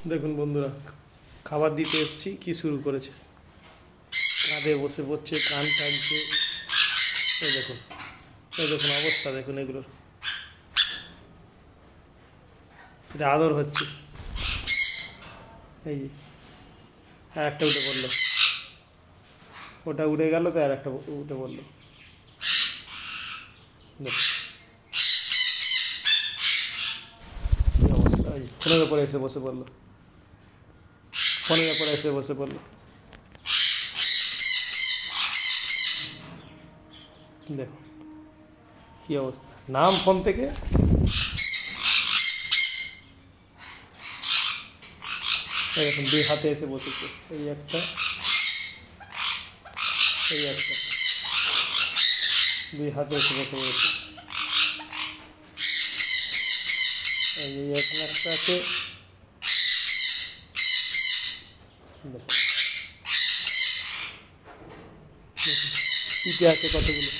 দেখুন বন্ধুরা, খাবার দিতে এসেছি, কি শুরু করেছে, কাঁধে বসে পড়ছে, কান টানছে। এই দেখুন, এই দেখুন অবস্থা, দেখুন এগুলোর। এটা আদর হচ্ছে। এই যে আর একটা উঠে পড়লো, ওটা উড়ে গেল তো আর একটা উঠে পড়লো। দেখুন কী অবস্থা। এই ফোনের ওপরে এসে বসে পড়লো, ফোনের ওপরে এসে বসে পড়লো। দেখুন কী অবস্থা, নাম ফোন থেকে। এই দেখুন দুই হাতে এসে বসেছে, এই একটা, এই একটা, দুই হাতে এসে বসে পড়েছে। এই এখানে একটা আছে। দেখুন, পিঠে আছে কতগুলো।